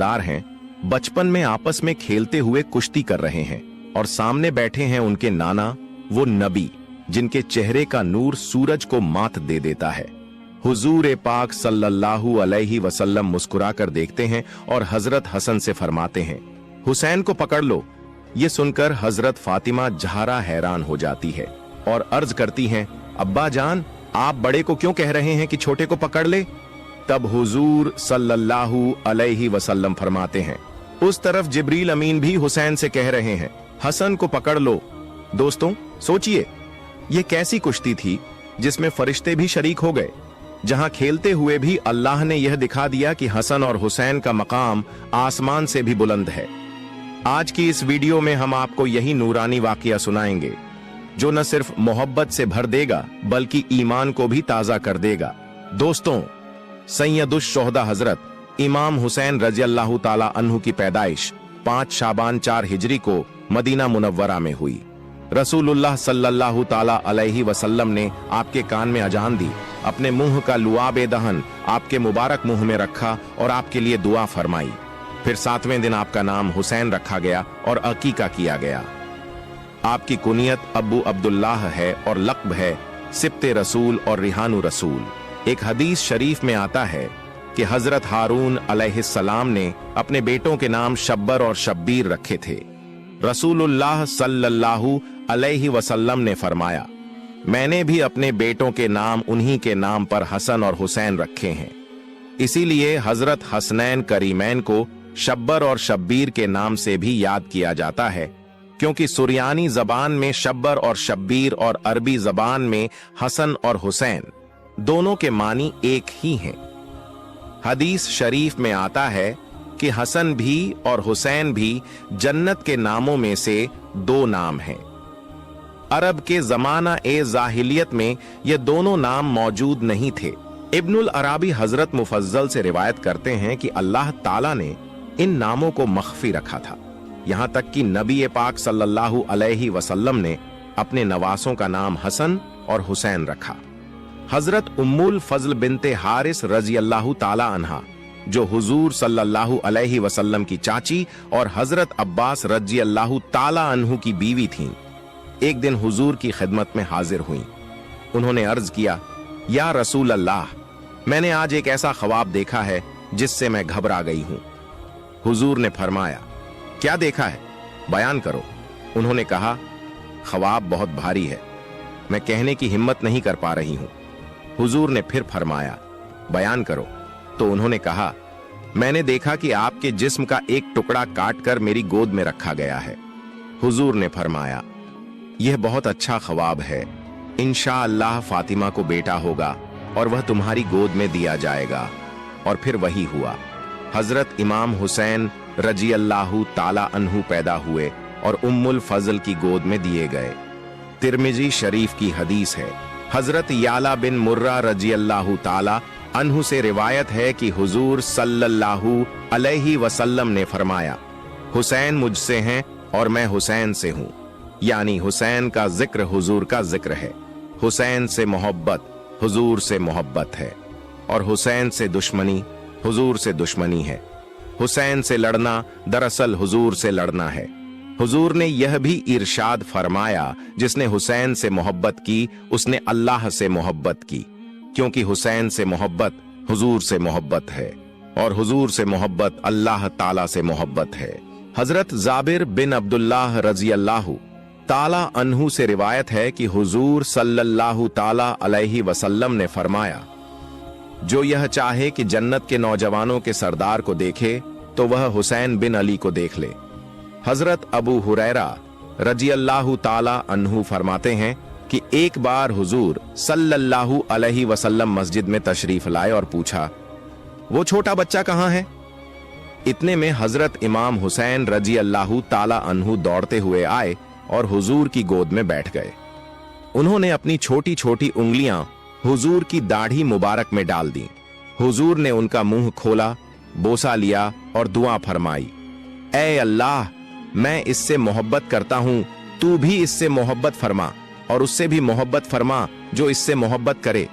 दार हैं, बचपन में आपस में खेलते हुए कुश्ती कर रहे हैं और सामने बैठे हैं उनके नाना, वो नबी जिनके चेहरे का नूर सूरज को मात दे देता है। हुजूर पाक सल्लल्लाहु अलैहि वसल्लम मुस्कुराकर देखते हैं और हजरत हसन से फरमाते हैं, हुसैन को पकड़ लो। ये सुनकर हजरत फातिमा जहरा हैरान हो जाती है और अर्ज करती हैं, अब्बा जान, आप बड़े को क्यों कह रहे हैं कि छोटे को पकड़ ले? तब हुजूर सल्लल्लाहु अलैहि वसल्लम फरमाते हैं, उस तरफ जिब्रील अमीन भी हुसैन से कह रहे हैं, हसन को पकड़ लो। दोस्तों सोचिए, ये कैसी कुश्ती थी जिसमें फरिश्ते भी शरीक हो गए, जहां खेलते हुए भी अल्लाह ने यह दिखा दिया कि हसन और हुसैन का मकाम आसमान से भी बुलंद है। आज की इस वीडियो में हम आपको यही नूरानी वाकया सुनाएंगे जो न सिर्फ मोहब्बत से भर देगा बल्कि ईमान को भी ताजा कर देगा। दोस्तों, सैयदुश शोहदा हजरत इमाम हुसैन रजी अल्लाह ताला अन्हु की पैदाइश 5 शाबान 4 हिजरी को मदीना मुनव्वरा में हुई। रसूलुल्लाह सल्लल्लाहु ताला अलैहि वसल्लम ने आपके कान में अजान दी, अपने मुंह का लुआब दहन आपके मुबारक मुंह में रखा और आपके लिए दुआ फरमाई। फिर 7वें दिन आपका नाम हुसैन रखा गया और अकीका किया गया। आपकी कुनियत अब्बू अब्दुल्लाह है और लक़्ब है सिब्ते रसूल और रिहानु रसूल। एक हदीस शरीफ में आता है कि हजरत हारून अलैहिस्सलाम ने अपने बेटों के नाम शब्बर और शब्बीर रखे थे। रसूलुल्लाह सल्लल्लाहु अलैहि वसल्लम ने फरमाया, मैंने भी अपने बेटों के नाम उन्हीं के नाम पर हसन और हुसैन रखे हैं। इसीलिए हजरत हसनैन करीमैन को शब्बर और शब्बीर के नाम से भी याद किया जाता है, क्योंकि सुरियानी जबान में शब्बर और शब्बीर और अरबी जबान में हसन और हुसैन दोनों के मानी एक ही हैं। हदीस शरीफ में आता है कि हसन भी और हुसैन भी जन्नत के नामों में से 2 नाम हैं। अरब के जमाना ए जाहिलियत में ये दोनों नाम मौजूद नहीं थे। इब्नुल अराबी हजरत मुफज्जल से रिवायत करते हैं कि अल्लाह ताला ने इन नामों को मख्फी रखा था, यहां तक कि नबी पाक सल्लल्लाहु अलैहि वसल्लम ने अपने नवासों का नाम हसन और हुसैन रखा। हजरत उम्मुल फजल बिनते हारिस रजी अल्लाह ताला अन्हा, जो हुजूर सल्लल्लाहु अलैहि वसल्लम की चाची और हजरत अब्बास रजी अल्लाह ताला अन्हु की बीवी थीं, एक दिन हुजूर की खिदमत में हाजिर हुईं। उन्होंने अर्ज किया, या रसूल अल्लाह, मैंने आज एक ऐसा ख्वाब देखा है जिससे मैं घबरा गई हूं। हुजूर ने फरमाया, क्या देखा है, बयान करो। उन्होंने कहा, ख्वाब बहुत भारी है, मैं कहने की हिम्मत नहीं कर पा रही हूं। हुजूर ने फिर फरमाया, बयान करो। तो उन्होंने कहा, मैंने देखा कि आपके जिस्म का एक टुकड़ा काटकर मेरी गोद में रखा गया है। हुजूर ने फरमाया, यह बहुत अच्छा ख्वाब है, इंशाअल्लाह फातिमा को बेटा होगा और वह तुम्हारी गोद में दिया जाएगा। और फिर वही हुआ। हजरत इमाम हुसैन रजी अल्लाह ताला अन्हु पैदा हुए और उम्मुल फजल की गोद में दिए गए। तिरमिजी शरीफ की हदीस है, हजरत याला बिन मुर्रा रजी अल्लाह ताला अन्हु से रिवायत है कि हुजूर सल्लल्लाहु अलैहि वसल्लम ने फरमाया, हुसैन मुझसे हैं और मैं हुसैन से हूं। यानी हुसैन का जिक्र हुजूर का जिक्र है। हुसैन से मोहब्बत हुजूर से मोहब्बत है और हुसैन से दुश्मनी हुजूर से दुश्मनी है। हुसैन से लड़ना दरअसल हुजूर से लड़ना है। हुजूर ने यह भी इरशाद फरमाया, जिसने हुसैन से मोहब्बत की उसने अल्लाह से मोहब्बत की, क्योंकि हुसैन से मोहब्बत हुजूर से मोहब्बत है और हुजूर से मोहब्बत अल्लाह ताला से मोहब्बत है। हजरत जाबिर बिन अब्दुल्लाह रजी अल्लाह ताला अन्हु से रिवायत है कि हुजूर सल्लल्लाहु ताला अलैहि वसल्लम ने फरमाया, जो यह चाहे कि जन्नत के नौजवानों के सरदार को देखे तो वह हुसैन बिन अली को देख ले। हजरत अबू हुरैरा रजी अल्लाह ताला अन्हु फरमाते हैं कि एक बार हुजूर सल्लल्लाहु अलैहि वसल्लम मस्जिद में तशरीफ लाए और पूछा, वो छोटा बच्चा कहां है? इतने में हजरत इमाम हुसैन रजी अल्लाह ताला अन्हु दौड़ते हुए आए और हुजूर की गोद में बैठ गए। उन्होंने अपनी छोटी छोटी उंगलियां हुजूर की दाढ़ी मुबारक में डाल दी। हुजूर ने उनका मुंह खोला, बोसा लिया और दुआ फरमाई, ऐ अल्लाह, मैं इससे मोहब्बत करता हूं, तू भी इससे मोहब्बत फरमा और उससे भी मोहब्बत फरमा जो इससे मोहब्बत करे।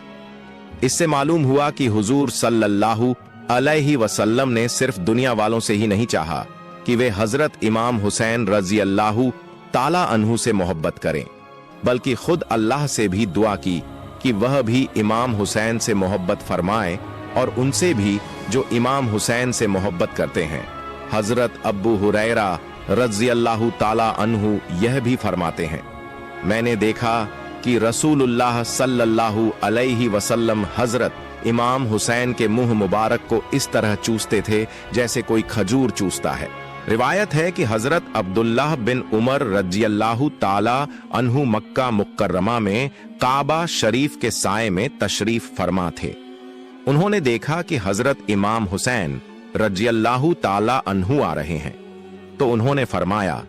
इससे मालूम हुआ कि हुजूर सल्लल्लाहु अलैहि वसल्लम ने सिर्फ दुनिया वालों से ही नहीं चाहा कि वे हजरत इमाम हुसैन रजी अल्लाहु ताला अन्हु से मोहब्बत करें, बल्कि खुद अल्लाह से भी दुआ की कि वह भी इमाम हुसैन से मोहब्बत फरमाए और उनसे भी जो इमाम हुसैन से मोहब्बत करते हैं। हजरत अबू हुरैरा रजी अल्लाहु ताला अन्हु यह भी फरमाते हैं, मैंने देखा कि रसूलुल्लाह सल्लल्लाहु अलैहि वसल्लम हजरत इमाम हुसैन के मुंह मुबारक को इस तरह चूसते थे जैसे कोई खजूर चूसता है। रिवायत है कि हजरत अब्दुल्लाह बिन उमर रज़ियल्लाहु ताला अन्हु मक्का मुकर्रमा में काबा शरीफ के साए में तशरीफ फरमा थे। उन्होंने देखा कि हजरत इमाम हुसैन रज़ियल्लाहु ताला अन्हु आ रहे हैं, तो उन्होंने फरमाया,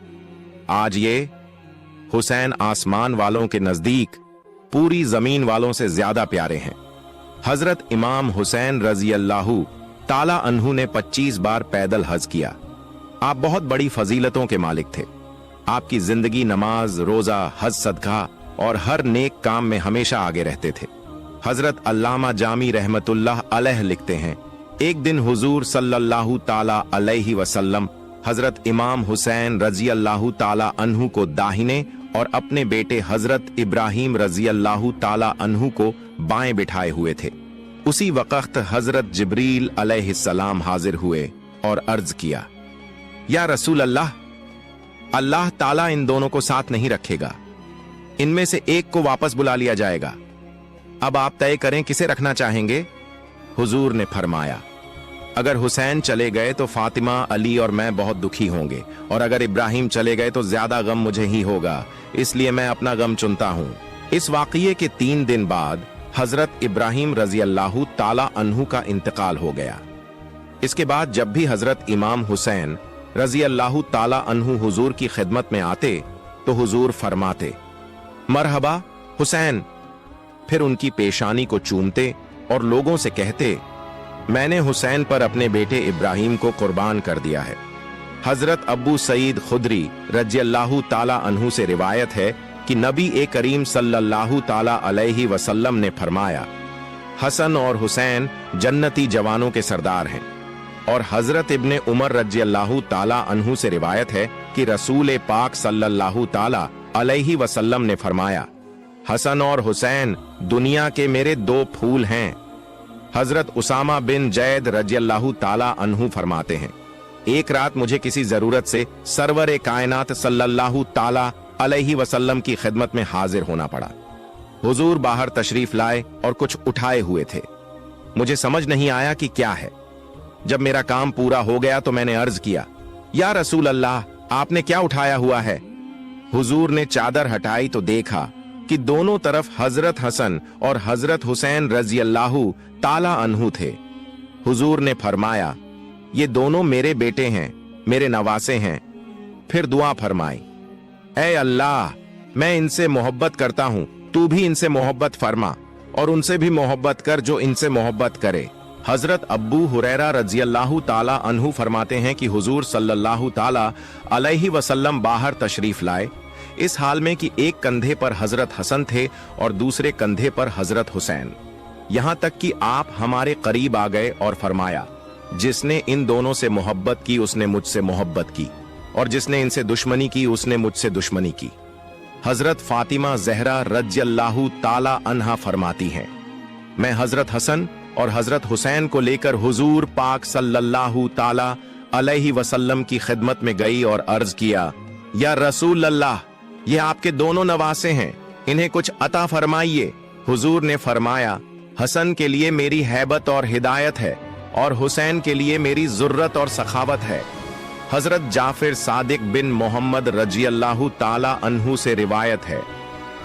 आज ये हुसैन आसमान वालों के नजदीक पूरी जमीन वालों से ज्यादा प्यारे हैं। हजरत इमाम हुसैन रज़ियल्लाहु ताला अन्हु ने 25 बार पैदल हज किया। आप बहुत बड़ी फजीलतों के मालिक थे। आपकी जिंदगी नमाज, रोजा, हज, सदका और हर नेक काम में हमेशा आगे रहते थे। हजरत अल्लामा जामी रहमतुल्लाह अलैह लिखते हैं, एक दिन हुजूर सल्लल्लाहु ताला अलैहि वसल्लम हजरत इमाम हुसैन रज़ियल्लाहु ताला अन्हु को दाहिने और अपने बेटे हजरत इब्राहिम रज़ियल्लाहु ताला अन्हु को बाएं बिठाए हुए थे। उसी वक्त हजरत जिब्रील अलैहिस्सलाम हाजिर हुए और अर्ज किया, या रसूल अल्लाह, अल्लाह ताला इन दोनों को साथ नहीं रखेगा, इनमें से एक को वापस बुला लिया जाएगा। अब आप तय करें किसे रखना चाहेंगे। हुजूर ने फरमाया, अगर हुसैन चले गए तो फातिमा, अली और मैं बहुत दुखी होंगे, और अगर इब्राहिम चले गए तो ज्यादा गम मुझे ही होगा, इसलिए मैं अपना गम चुनता हूं। इस वाकये के 3 दिन बाद हजरत इब्राहिम रज़ियल्लाहु ताला अन्हु का इंतकाल हो गया। इसके बाद जब भी हजरत इमाम हुसैन रज़ियल्लाहु ताला अन्हु हुजूर की खिदमत में आते तो हुजूर फरमाते, मरहबा हुसैन। फिर उनकी पेशानी को चूमते और लोगों से कहते, मैंने हुसैन पर अपने बेटे इब्राहिम को कुर्बान कर दिया है। हजरत अबू सईद खुदरी रज़ियल्लाहु ताला अन्हु से रिवायत है कि नबी करीम सल्लल्लाहु ताला अलैहि वसल्लम ने फरमाया, हसन और हुसैन जन्नती जवानों के सरदार हैं। और हजरत इब्ने उमर रज़ियल्लाहु ताला अन्हु से रिवायत है कि रसूल पाक सल्लल्लाहु ताला अलैहि वसल्लम ने फरमाया, हसन और हुसैन दुनिया के मेरे 2 फूल हैं। हजरत उसामा बिन जैद रज़ियल्लाहु ताला अन्हु फरमाते हैं, एक रात मुझे किसी जरूरत से सरवर कायनात सल्लल्लाहु ताला अलैहि वसल्लम की खिदमत में हाजिर होना पड़ा। हुजूर बाहर तशरीफ लाए और कुछ उठाए हुए थे। मुझे समझ नहीं आया कि क्या है। जब मेरा काम पूरा हो गया तो मैंने अर्ज किया, या रसूल अल्लाह, आपने क्या उठाया हुआ है। हुजूर ने चादर हटाई तो देखा कि दोनों तरफ हजरत हसन और हजरत हुसैन रज़ियल्लाहु ताला अन्हु थे। हुजूर ने फरमाया, ये दोनों मेरे बेटे हैं, मेरे नवासे हैं। फिर दुआ फरमाई, ऐ अल्लाह, मैं इनसे मोहब्बत करता हूं, तू भी इनसे मोहब्बत फरमा और उनसे भी मोहब्बत कर जो इनसे मोहब्बत करे। हजरत अबू हुरैरा रज़ियल्लाहु ताला अन्हु फरमाते हैं कि हुजूर सल्लल्लाहु ताला अलैहि वसल्लम बाहर तशरीफ लाए, इस हाल में कि एक कंधे पर हजरत हसन थे और दूसरे कंधे पर हजरत हुसैन। यहां तक कि आप हमारे करीब आ गए और फरमाया, जिसने इन दोनों से मोहब्बत की उसने मुझसे मोहब्बत की, और जिसने इनसे दुश्मनी की उसने मुझसे दुश्मनी की। हजरत फातिमा ज़हरा रज़ियल्लाहु ताला अन्हा फरमाती हैं, मैं हजरत हसन और हजरत हुसैन को लेकर हुजूर पाक सल्लल्लाहु ताला अलैहि वसल्लम की खिदमत में गई और अर्ज किया, या रसूल अल्लाह, ये आपके दोनों नवासे हैं, इन्हें कुछ अता फरमाइए। हुजूर ने फरमाया, हसन के लिए मेरी हैबत और हिदायत है और हुसैन के लिए मेरी जुर्रत और सखावत है। हजरत जाफिर सादिक बिन मोहम्मद रज़ियल्लाहु ताला अन्हु से रिवायत है,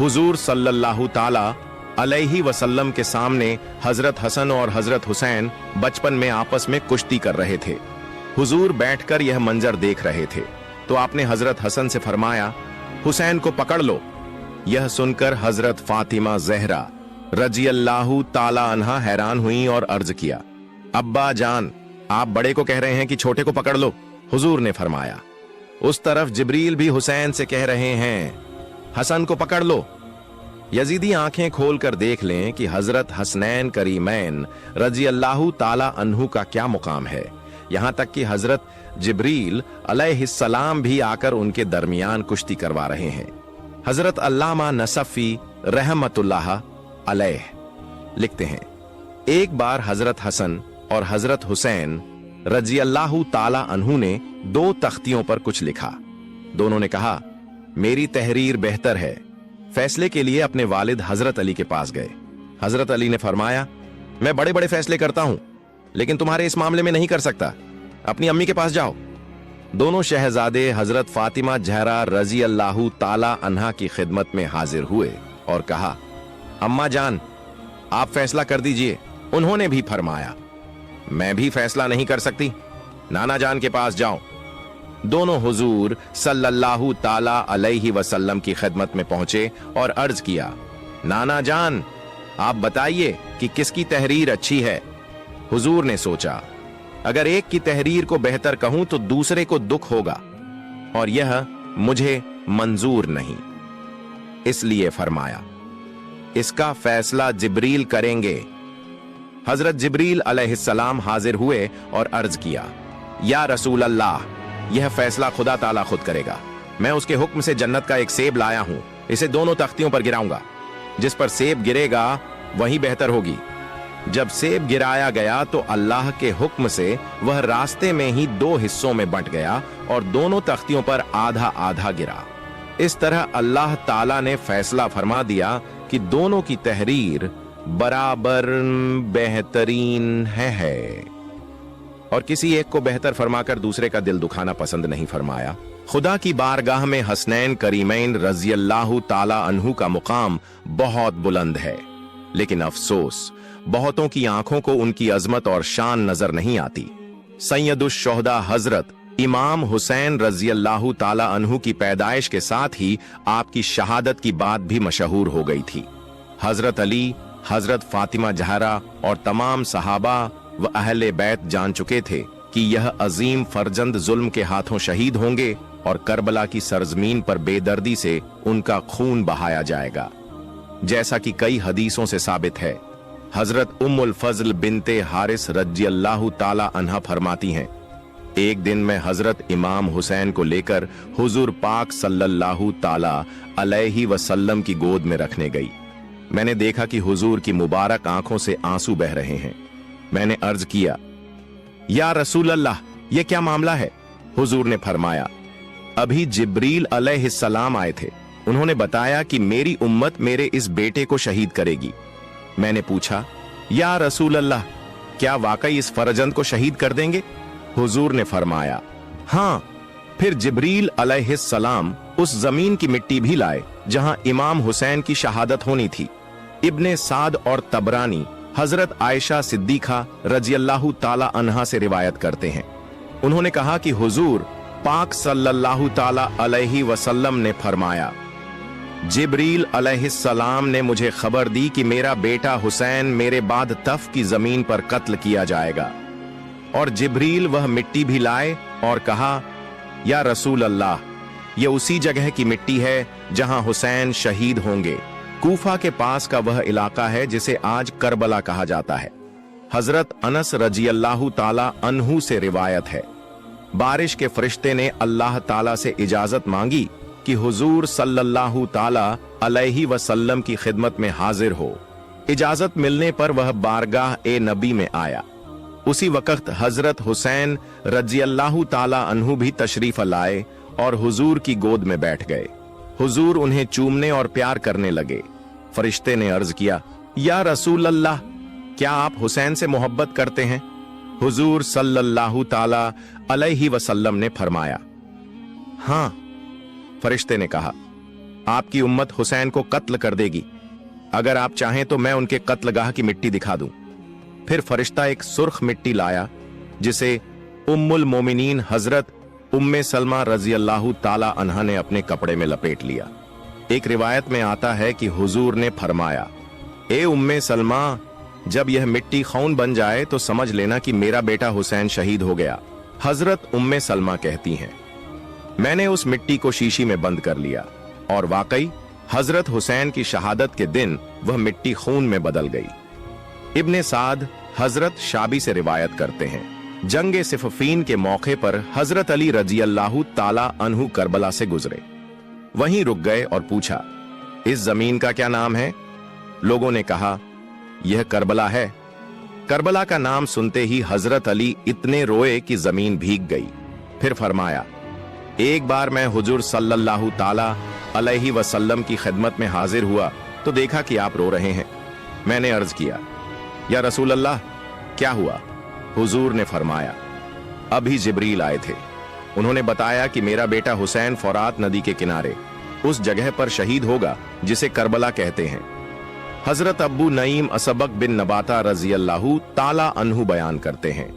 हुजूर सल्लल्लाहु ताला अलैहि वसल्लम के सामने हजरत हसन और हजरत हुसैन बचपन में आपस में कुश्ती कर रहे थे। हुजूर बैठकर यह मंजर देख रहे थे तो आपने हजरत हसन से फरमाया, हुसैन को पकड़ लो। यह सुनकर हजरत फातिमा ज़हरा रज़ियल्लाहु ताला अन्हा हैरान हुई और अर्ज किया, अब्बा जान, आप बड़े को कह रहे हैं कि छोटे को पकड़ लो। हुजूर ने फरमाया, उस तरफ जिब्रील भी हुसैन से कह रहे हैं, हसन को पकड़ लो। यजीदी आंखें खोलकर देख लें कि हजरत हसनैन करीमैन रजी अल्लाह ताला अन्हु का क्या मुकाम है। यहां तक कि हजरत जिब्रील अलैहिस्सलाम भी आकर उनके दरमियान कुश्ती करवा रहे हैं। हजरत अल्लामा नसफी रहमतुल्लाह अलैह लिखते हैं, एक बार हजरत हसन और हजरत हुसैन रजी अल्लाह ताला अन्हु ने 2 तख्तियों पर कुछ लिखा। दोनों ने कहा, मेरी तहरीर बेहतर है। फैसले के लिए अपने वालिद हजरत अली के पास गए। हजरत अली ने फरमाया, मैं बड़े बड़े फैसले करता हूं, लेकिन तुम्हारे इस मामले में नहीं कर सकता। अपनी अम्मी के पास जाओ। दोनों शहजादे हजरत फातिमा जहरा रजी अल्लाह ताला अन्हा की खिदमत में हाजिर हुए और कहा, अम्मा जान, आप फैसला कर दीजिए। उन्होंने भी फरमाया, मैं भी फैसला नहीं कर सकती, नाना जान के पास जाओ। दोनों हुजूर सल्लल्लाहु ताला अलैहि वसल्लम की खिदमत में पहुंचे और अर्ज किया, नाना जान, आप बताइए कि किसकी तहरीर अच्छी है। हुजूर ने सोचा, अगर एक की तहरीर को बेहतर कहूं तो दूसरे को दुख होगा और यह मुझे मंजूर नहीं। इसलिए फरमाया, इसका फैसला जिब्रील करेंगे। हजरत जिब्रील अलैहिस्सलाम हाजिर हुए और अर्ज किया, या रसूल अल्लाह, यह फैसला खुदा ताला खुद करेगा। मैं उसके हुक्म से जन्नत का एक सेब लाया हूं, इसे दोनों तख्तियों पर गिराऊंगा। जिस पर सेब गिरेगा वही बेहतर होगी। जब सेब गिराया गया तो अल्लाह के हुक्म से वह रास्ते में ही 2 हिस्सों में बंट गया और दोनों तख्तियों पर आधा आधा गिरा। इस तरह अल्लाह ताला ने फैसला फरमा दिया कि दोनों की तहरीर बराबर बेहतरीन है और किसी एक को बेहतर फरमाकर दूसरे का दिल दुखाना पसंद नहीं फरमाया। खुदा की बारगाह में हसनैन करीमैन रजी अल्लाह ताला अन्हु का मुकाम बहुत बुलंद है, लेकिन अफसोस बहुतों की आंखों को उनकी अजमत और शान नजर नहीं आती। सैयदुश शोहदा हजरत इमाम हुसैन रजी अल्लाह ताला अन्हु की पैदाइश के साथ ही आपकी शहादत की बात भी मशहूर हो गई थी। हजरत अली, हजरत फातिमा जहरा और तमाम सहाबा व अहले बैत जान चुके थे कि यह अजीम फरजंद जुल्म के हाथों शहीद होंगे और करबला की सरजमीन पर बेदर्दी से उनका खून बहाया जाएगा, जैसा कि कई हदीसों से साबित है। हजरत उम्मुल फजल बिनते हारिस रजी अल्लाह ताला अन्हा फरमाती हैं, एक दिन मैं हजरत इमाम हुसैन को लेकर हुजूर पाक सल्लल्लाहु ताला अलैहि वसल्लम की गोद में रखने गई। मैंने देखा कि हुजूर की मुबारक आंखों से आंसू बह रहे हैं। मैंने अर्ज किया, या रसूल अल्लाह, यह क्या मामला है? हुजूर ने फरमाया, अभी जिब्रील अलैहिस्सलाम आए थे। उन्होंने बताया कि मेरी उम्मत मेरे इस बेटे को शहीद करेगी। मैंने पूछा, या रसूल अल्लाह, क्या वाकई इस फरजंद को शहीद कर देंगे? हुजूर ने फरमाया, हां। फिर जिब्रील अलैहिस्सलाम उस जमीन की मिट्टी भी लाए जहां इमाम हुसैन की शहादत होनी थी। इब्ने साद और तबरानी हजरत आयशा सिद्दीका रजी अल्लाह ताला अन्हा से रिवायत करते हैं। उन्होंने कहा कि हुजूर पाक सल्लल्लाहु ताला अलैहि वसल्लम ने फरमाया, जिब्रील अलैहिस्सलाम ने मुझे खबर दी कि मेरा बेटा हुसैन मेरे बाद तफ की जमीन पर कत्ल किया जाएगा। और जिब्रील वह मिट्टी भी लाए और कहा, या रसूल अल्लाह, यह उसी जगह की मिट्टी है जहां हुसैन शहीद होंगे। कूफा के पास का वह इलाका है जिसे आज करबला कहा जाता है। हजरत अनस रजी अल्लाह ताला अन्हु से रिवायत है, बारिश के फरिश्ते ने अल्लाह ताला से इजाजत मांगी कि हुजूर सल्लल्लाहु ताला अलैहि वसल्लम की खिदमत में हाजिर हो। इजाजत मिलने पर वह बारगाह ए नबी में आया। उसी वक्त हजरत हुसैन रजी अल्लाह ताला अन्हु भी तशरीफ लाए और हुजूर की गोद में बैठ गए। हुजूर उन्हें चूमने और प्यार करने लगे। फरिश्ते ने अर्ज किया, या रसूल अल्लाह, क्या आप हुसैन से मोहब्बत करते हैं? हुजूर सल्लल्लाहु ताला अलैहि वसल्लम ने फरमाया, हां। फरिश्ते ने कहा, आपकी उम्मत हुसैन को कत्ल कर देगी। अगर आप चाहें तो मैं उनके कत्लगाह की मिट्टी दिखा दूं। फिर फरिश्ता एक सुर्ख मिट्टी लाया जिसे उम्मुल मोमिनीन हजरत उम्मे सलमा रजी अल्लाह ताला अन्हा ने अपने कपड़े में लपेट लिया। एक रिवायत में आता है कि हुजूर ने फरमाया, ए उम्मे सलमा, जब यह मिट्टी खौन बन जाए तो समझ लेना कि मेरा बेटा हुसैन शहीद हो गया। हजरत उम्मे सलमा कहती हैं, मैंने उस मिट्टी को शीशी में बंद कर लिया और वाकई हजरत हुसैन की शहादत के दिन वह मिट्टी खून में बदल गई। इब्ने साद हजरत शाबी से रिवायत करते हैं, जंगे सिफफीन के मौके पर हजरत अली रजी अल्लाह ताला अन्हु करबला से गुजरे, वहीं रुक गए और पूछा, इस जमीन का क्या नाम है? लोगों ने कहा, यह करबला है। करबला का नाम सुनते ही हजरत अली इतने रोए कि जमीन भीग गई। फिर फरमाया, एक बार मैं हुजूर सल्लल्लाहु ताला अलैहि वसल्लम की खिदमत में हाजिर हुआ तो देखा कि आप रो रहे हैं। मैंने अर्ज किया, या रसूल अल्लाह, क्या हुआ? हुजूर ने फरमाया, अभी जिब्रील आए थे। उन्होंने बताया कि मेरा बेटा हुसैन फुरात नदी के किनारे उस जगह पर शहीद होगा जिसे करबला कहते हैं। हजरत अब्बू नईम असबक बिन नबाता रजी अल्लाहु ताला अन्हु बयान करते हैं,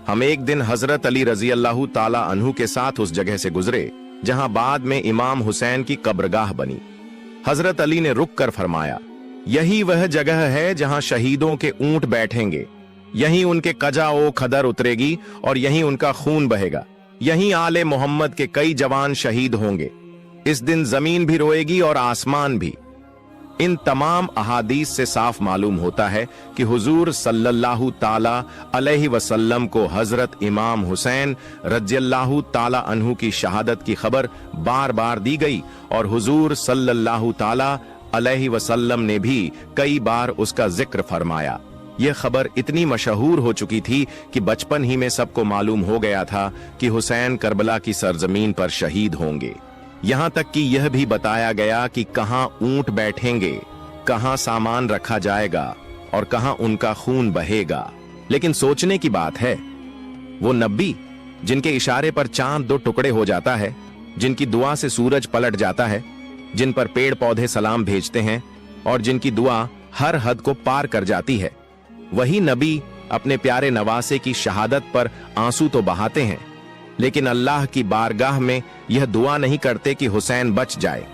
हम एक दिन हजरत अली रजी अल्लाहु ताला अन्हु के साथ उस जगह से गुजरे जहां बाद में इमाम हुसैन की कब्रगाह बनी। हजरत अली ने रुक कर फरमाया, यही वह जगह है जहां शहीदों के ऊंट बैठेंगे, यहीं उनके कजा ओ खदर उतरेगी और यहीं उनका खून बहेगा, यहीं आले मोहम्मद के कई जवान शहीद होंगे। इस दिन जमीन भी रोएगी और आसमान भी। इन तमाम अहादीस से साफ मालूम होता है कि हुजूर सल्लल्लाहु ताला अलैहि वसल्लम को हजरत इमाम हुसैन रज़ियल्लाहु ताला अन्हु की शहादत की खबर बार बार दी गई और हुजूर सल्लल्लाहु ताला अलैहि वसल्लम ने भी कई बार उसका जिक्र फरमाया। यह खबर इतनी मशहूर हो चुकी थी कि बचपन ही में सबको मालूम हो गया था कि हुसैन करबला की सरजमीन पर शहीद होंगे। यहां तक कि यह भी बताया गया कि कहां ऊंट बैठेंगे, कहां सामान रखा जाएगा और कहां उनका खून बहेगा। लेकिन सोचने की बात है, वो नबी जिनके इशारे पर चांद दो टुकड़े हो जाता है, जिनकी दुआ से सूरज पलट जाता है, जिन पर पेड़ पौधे सलाम भेजते हैं और जिनकी दुआ हर हद को पार कर जाती है, वही नबी अपने प्यारे नवासे की शहादत पर आंसू तो बहाते हैं, लेकिन अल्लाह की बारगाह में यह दुआ नहीं करते कि हुसैन बच जाए।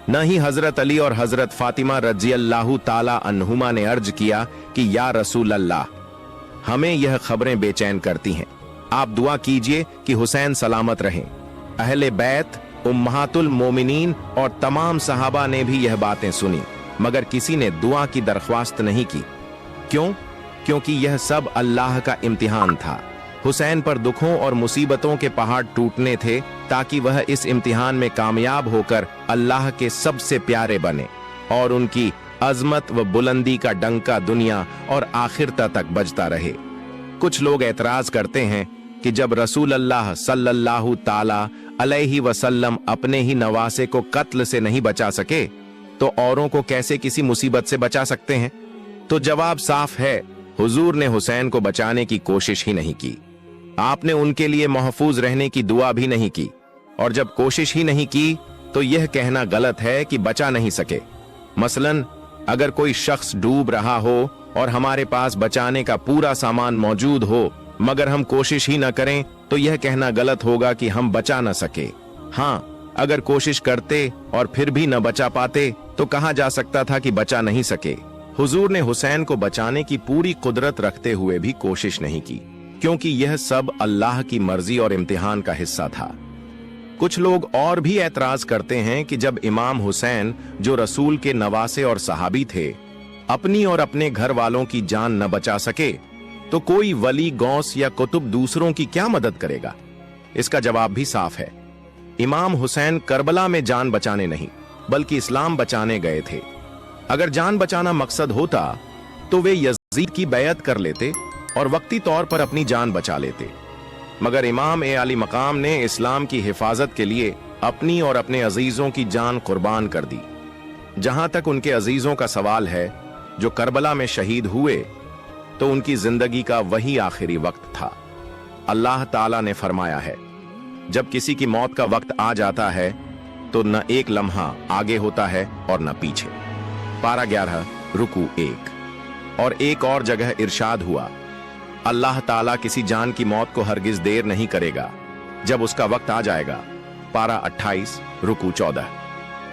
न ही हजरत अली और हजरत फातिमा रज़ियल्लाहु ताला अन्हुमा ने अर्ज किया कि या रसूल अल्लाह, हमें यह खबरें बेचैन करती हैं, आप दुआ कीजिए कि हुसैन सलामत रहें। अहले बैत, उम्महातुल मोमिनीन और तमाम सहाबा ने भी यह बातें सुनी, मगर किसी ने दुआ की दरख्वास्त नहीं की। क्यों? क्योंकि यह सब अल्लाह का इम्तिहान था। हुसैन पर दुखों और मुसीबतों के पहाड़ टूटने थे ताकि वह इस इम्तिहान में कामयाब होकर अल्लाह के सबसे प्यारे बने और उनकी अजमत व बुलंदी का डंका दुनिया और आखिरता तक बजता रहे। कुछ लोग एतराज करते हैं कि जब रसूल अल्लाह सल्लल्लाहु ताला अलैहि वसल्लम अपने ही नवासे को कत्ल से नहीं बचा सके तो औरों को कैसे किसी मुसीबत से बचा सकते हैं? तो जवाब साफ है, हुजूर ने हुसैन को बचाने की कोशिश ही नहीं की। आपने उनके लिए महफूज रहने की दुआ भी नहीं की, और जब कोशिश ही नहीं की तो यह कहना गलत है कि बचा नहीं सके। मसलन अगर कोई शख्स डूब रहा हो और हमारे पास बचाने का पूरा सामान मौजूद हो, मगर हम कोशिश ही न करें तो यह कहना गलत होगा कि हम बचा न सके। हाँ, अगर कोशिश करते और फिर भी न बचा पाते तो कहा जा सकता था कि बचा नहीं सके। हुजूर ने हुसैन को बचाने की पूरी कुदरत रखते हुए भी कोशिश नहीं की, क्योंकि यह सब अल्लाह की मर्जी और इम्तिहान का हिस्सा था। कुछ लोग और भी एतराज करते हैं कि जब इमाम हुसैन, जो रसूल के नवासे और सहाबी थे, अपनी और अपने घर वालों की जान न बचा सके तो कोई वली, गौस या कुतुब दूसरों की क्या मदद करेगा? इसका जवाब भी साफ है। इमाम हुसैन करबला में जान बचाने नहीं बल्कि इस्लाम बचाने गए थे। अगर जान बचाना मकसद होता तो वे यजीद की बैयत कर लेते और वक्ती तौर पर अपनी जान बचा लेते, मगर इमाम ए आली मकाम ने इस्लाम की हिफाजत के लिए अपनी और अपने अजीजों की जान कुर्बान कर दी। जहां तक उनके अजीजों का सवाल है जो करबला में शहीद हुए, तो उनकी जिंदगी का वही आखिरी वक्त था। अल्लाह ताला ने फरमाया है, जब किसी की मौत का वक्त आ जाता है तो न एक लम्हा आगे होता है और न पीछे। पारा 11 रुकू 1। और एक और जगह इरशाद हुआ, अल्लाह ताला किसी जान की मौत को हरगिज देर नहीं करेगा जब उसका वक्त आ जाएगा। पारा 28 रुकू 14।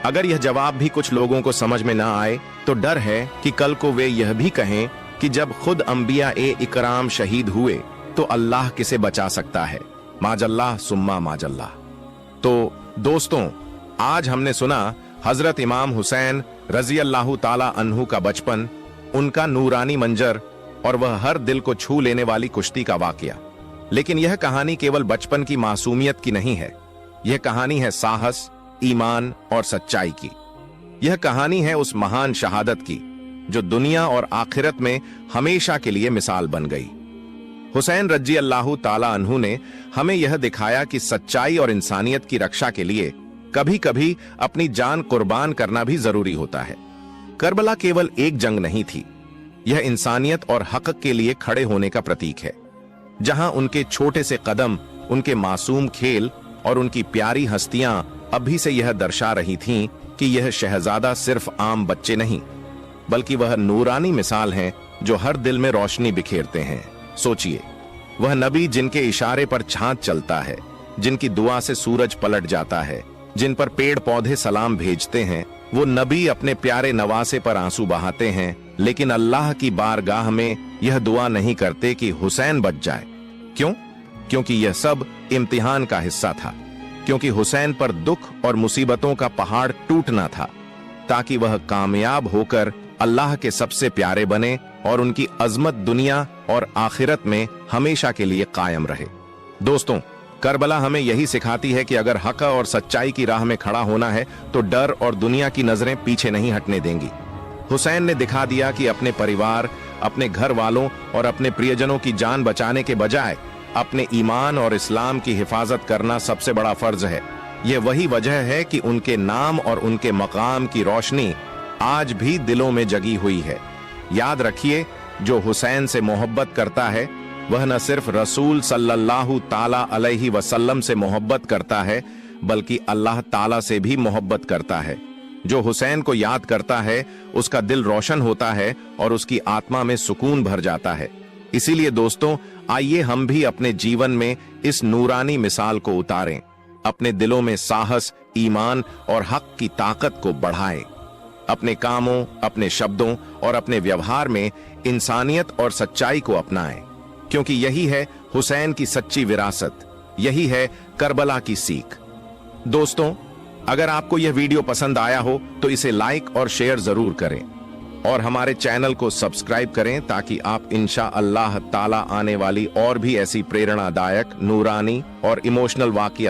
अगर यह जवाब भी कुछ लोगों को समझ में ना आए तो डर है कि कल को वे यह भी कहें कि जब खुद अंबिया ए इकराम शहीद हुए तो अल्लाह किसे बचा सकता है। माजल्लाह सुम्मा माजल्लाह। तो दोस्तों, आज हमने सुना हजरत इमाम हुसैन रजी अल्लाह ताला अन्हु का बचपन, उनका नूरानी मंजर और वह हर दिल को छू लेने वाली कुश्ती का वाकया। लेकिन यह कहानी केवल बचपन की मासूमियत की नहीं है, यह कहानी है साहस, ईमान और सच्चाई की। यह कहानी है उस महान शहादत की जो दुनिया और आखिरत में हमेशा के लिए मिसाल बन गई। हुसैन रजी अल्लाह ताला अन्हु ने हमें यह दिखाया कि सच्चाई और इंसानियत की रक्षा के लिए कभी कभी अपनी जान कुर्बान करना भी जरूरी होता है। करबला केवल एक जंग नहीं थी, यह इंसानियत और हक के लिए खड़े होने का प्रतीक है। जहां उनके छोटे से कदम, उनके मासूम खेल और उनकी प्यारी हस्तियां अभी से यह दर्शा रही थीं कि यह शहजादा सिर्फ आम बच्चे नहीं, बल्कि वह नूरानी मिसाल हैं जो हर दिल में रोशनी बिखेरते हैं। सोचिए, वह नबी जिनके इशारे पर चांद चलता है, जिनकी दुआ से सूरज पलट जाता है, जिन पर पेड़ पौधे सलाम भेजते हैं, वो नबी अपने प्यारे नवासे पर आंसू बहाते हैं, लेकिन अल्लाह की बारगाह में यह दुआ नहीं करते कि हुसैन बच जाए। क्यों? क्योंकि यह सब इम्तिहान का हिस्सा था, क्योंकि हुसैन पर दुख और मुसीबतों का पहाड़ टूटना था, ताकि वह कामयाब होकर अल्लाह के सबसे प्यारे बने और उनकी अजमत दुनिया और आखिरत में हमेशा के लिए कायम रहे। दोस्तों, करबला हमें यही सिखाती है कि अगर हक और सच्चाई की राह में खड़ा होना है तो डर और दुनिया की नजरें पीछे नहीं हटने देंगी। हुसैन ने दिखा दिया कि अपने परिवार, अपने घर वालों और अपने प्रियजनों की जान बचाने के बजाय अपने ईमान और इस्लाम की हिफाजत करना सबसे बड़ा फर्ज है। यह वही वजह है कि उनके नाम और उनके मकाम की रोशनी आज भी दिलों में जगी हुई है। याद रखिए, जो हुसैन से मोहब्बत करता है वह न सिर्फ रसूल सल्लल्लाहु ताला अलैहि वसल्लम से मोहब्बत करता है, बल्कि अल्लाह ताला से भी मोहब्बत करता है। जो हुसैन को याद करता है उसका दिल रोशन होता है और उसकी आत्मा में सुकून भर जाता है। इसीलिए दोस्तों, आइए हम भी अपने जीवन में इस नूरानी मिसाल को उतारें, अपने दिलों में साहस, ईमान और हक की ताकत को बढ़ाएं। अपने कामों, अपने शब्दों और अपने व्यवहार में इंसानियत और सच्चाई को अपनाएं, क्योंकि यही है हुसैन की सच्ची विरासत, यही है करबला की सीख। दोस्तों, अगर आपको यह वीडियो पसंद आया हो तो इसे लाइक और शेयर जरूर करें और हमारे चैनल को सब्सक्राइब करें, ताकि आप इंशाअल्लाह ताला आने वाली और भी ऐसी प्रेरणादायक, नूरानी और इमोशनल वाकया